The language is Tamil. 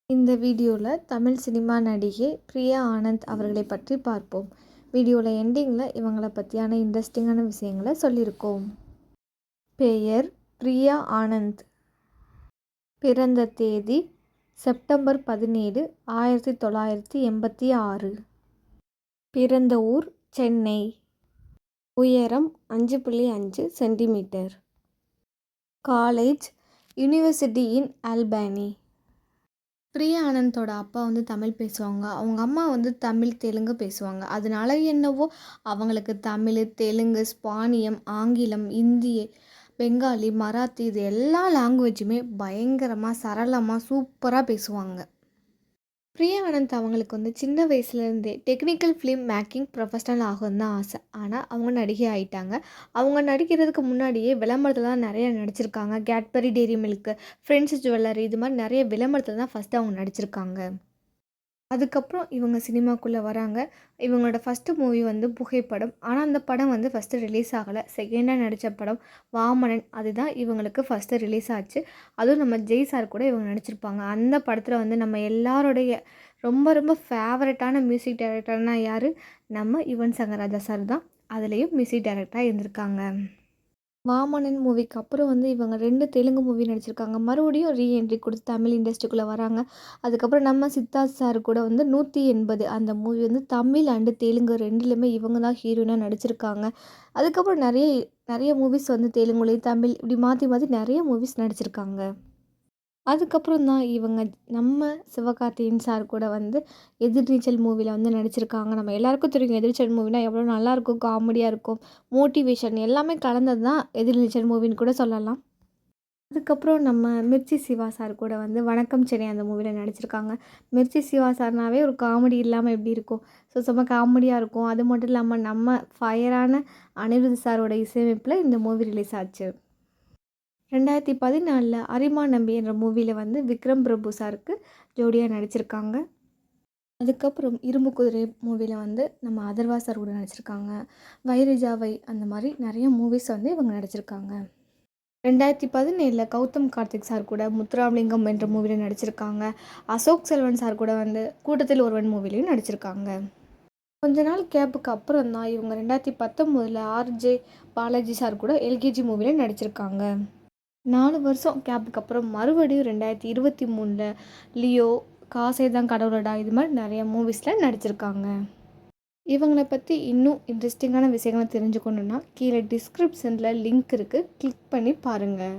இந்த வீடியோவில் தமிழ் சினிமா நடிகை பிரியா ஆனந்த் அவர்களை பற்றி பார்ப்போம். வீடியோவில் எண்டிங்கில் இவங்களை பற்றியான இன்ட்ரெஸ்டிங்கான விஷயங்களை சொல்லியிருக்கோம். பெயர் பிரியா ஆனந்த். பிறந்த தேதி செப்டம்பர் 17, 1986. பிறந்த ஊர் சென்னை. உயரம் 5.5 centimetre. College university in Albany. Priya ஆனந்தோட அப்பா தமிழ் பேசுவாங்க. அவங்க அம்மா தமிழ் தெலுங்கு பேசுவாங்க. அதனால என்னவோ அவங்களுக்கு தமிழ், தெலுங்கு, ஸ்பானியம், ஆங்கிலம், இந்தி, பெங்காலி, மராத்தி இது எல்லா லாங்குவேஜுமே பயங்கரமாக சரளமாக சூப்பராக பேசுவாங்க. பிரியா ஆனந்த் அவங்களுக்கு சின்ன வயசுலேருந்தே டெக்னிக்கல் ஃபிலிம் மேக்கிங் ப்ரொஃபஷனல் ஆகும் தான் ஆசை. ஆனால் அவங்க நடிகை ஆகிட்டாங்க. அவங்க நடிக்கிறதுக்கு முன்னாடியே விளம்பரத்தில் தான் நிறைய நடிச்சிருக்காங்க. Cadbury dairy milk, friends jewellery இது மாதிரி நிறைய விளம்பரத்தில் தான் ஃபஸ்ட்டு அவங்க நடிச்சிருக்காங்க. அதுக்கப்புறம் இவங்க சினிமாக்குள்ளே வராங்க. இவங்களோட ஃபஸ்ட்டு மூவி புகைப்படம். ஆனால் அந்த படம் ஃபஸ்ட்டு ரிலீஸ் ஆகலை. செகண்டாக நடித்த படம் வாமனன், அதுதான் இவங்களுக்கு ஃபஸ்ட்டு ரிலீஸ் ஆச்சு. அதுவும் நம்ம ஜெய் சார் கூட இவங்க நடிச்சிருப்பாங்க. அந்த படத்தில் நம்ம எல்லாரோடைய ரொம்ப ரொம்ப ஃபேவரட்டான மியூசிக் டைரக்டர்னால் யார்? நம்ம யுவன் சங்கர் ராஜா சார் தான். அதுலேயும் மியூசிக் டைரக்டராக இருந்திருக்காங்க. வாமனன் மூவிக்கு அப்புறம் இவங்க 2 தெலுங்கு மூவி நடிச்சிருக்காங்க. மறுபடியும் ரீஎன்ட்ரி கொடுத்து தமிழ் இண்டஸ்ட்ரிக்குள்ளே வராங்க. அதுக்கப்புறம் நம்ம சித்தார்த் சார் கூட 180 அந்த மூவி தமிழ் அண்டு தெலுங்கு 2லுமே இவங்க தான் ஹீரோயினாக நடிச்சிருக்காங்க. அதுக்கப்புறம் நிறைய மூவிஸ் தெலுங்குலேயும் தமிழ் இப்படி மாற்றி மாற்றி நிறைய மூவிஸ் நடிச்சிருக்காங்க. அதுக்கப்புறம் தான் இவங்க நம்ம சிவகார்த்திகேயன் சார் கூட எதிர்நீச்சல் மூவியில் நடிச்சிருக்காங்க. நம்ம எல்லாருக்கும் தெரியும் எதிர்நீச்சல் மூவினா எவ்வளோ நல்லாயிருக்கும், காமெடியாக இருக்கும், மோட்டிவேஷன் எல்லாமே கலந்தது தான் எதிர்நீச்சல் மூவின்னு கூட சொல்லலாம். அதுக்கப்புறம் நம்ம மிர்ச்சி சிவா சார் கூட வணக்கம் சென்னை அந்த மூவியில் நடிச்சிருக்காங்க. மிர்ச்சி சிவா சார்னாவே ஒரு காமெடி இல்லாமல் எப்படி இருக்கும்? செம்ம காமெடியாக இருக்கும். அது மட்டும் இல்லாமல் நம்ம ஃபயரான அனிருத் சாரோட இசையமைப்பில் இந்த மூவி ரிலீஸ் ஆச்சு. 2014 அரிமா நம்பி என்ற மூவியில் விக்ரம் பிரபு சாருக்கு ஜோடியாக நடிச்சிருக்காங்க. அதுக்கப்புறம் இரும்பு குதிரை மூவியில் நம்ம அதர்வா சார் கூட நடிச்சிருக்காங்க. வைரஜாவை அந்த மாதிரி நிறைய மூவிஸ் இவங்க நடிச்சிருக்காங்க. 2017 கௌதம் கார்த்திக் சார் கூட முத்துராமலிங்கம் என்ற மூவியில் நடிச்சிருக்காங்க. அசோக் செல்வன் சார் கூட கூட்டத்தில் ஒருவன் மூவிலையும் நடிச்சிருக்காங்க. கொஞ்ச நாள் கேப்புக்கு அப்புறம் தான் இவங்க 2019 ஆர்ஜே பாலாஜி சார் கூட எல்கேஜி மூவியில் நடிச்சிருக்காங்க. 4 வருஷம் கேப்புக்கு அப்புறம் மறுபடியும் 2023 லியோ, காசே தான் கடவுளடா இது மாதிரி நிறைய மூவிஸில் நடிச்சிருக்காங்க. இவங்களை பற்றி இன்னும் இன்ட்ரெஸ்டிங்கான விஷயங்களை தெரிஞ்சுக்கணுன்னா கீழே டிஸ்கிரிப்ஷனில் லிங்க் இருக்குது, கிளிக் பண்ணி பாருங்கள்.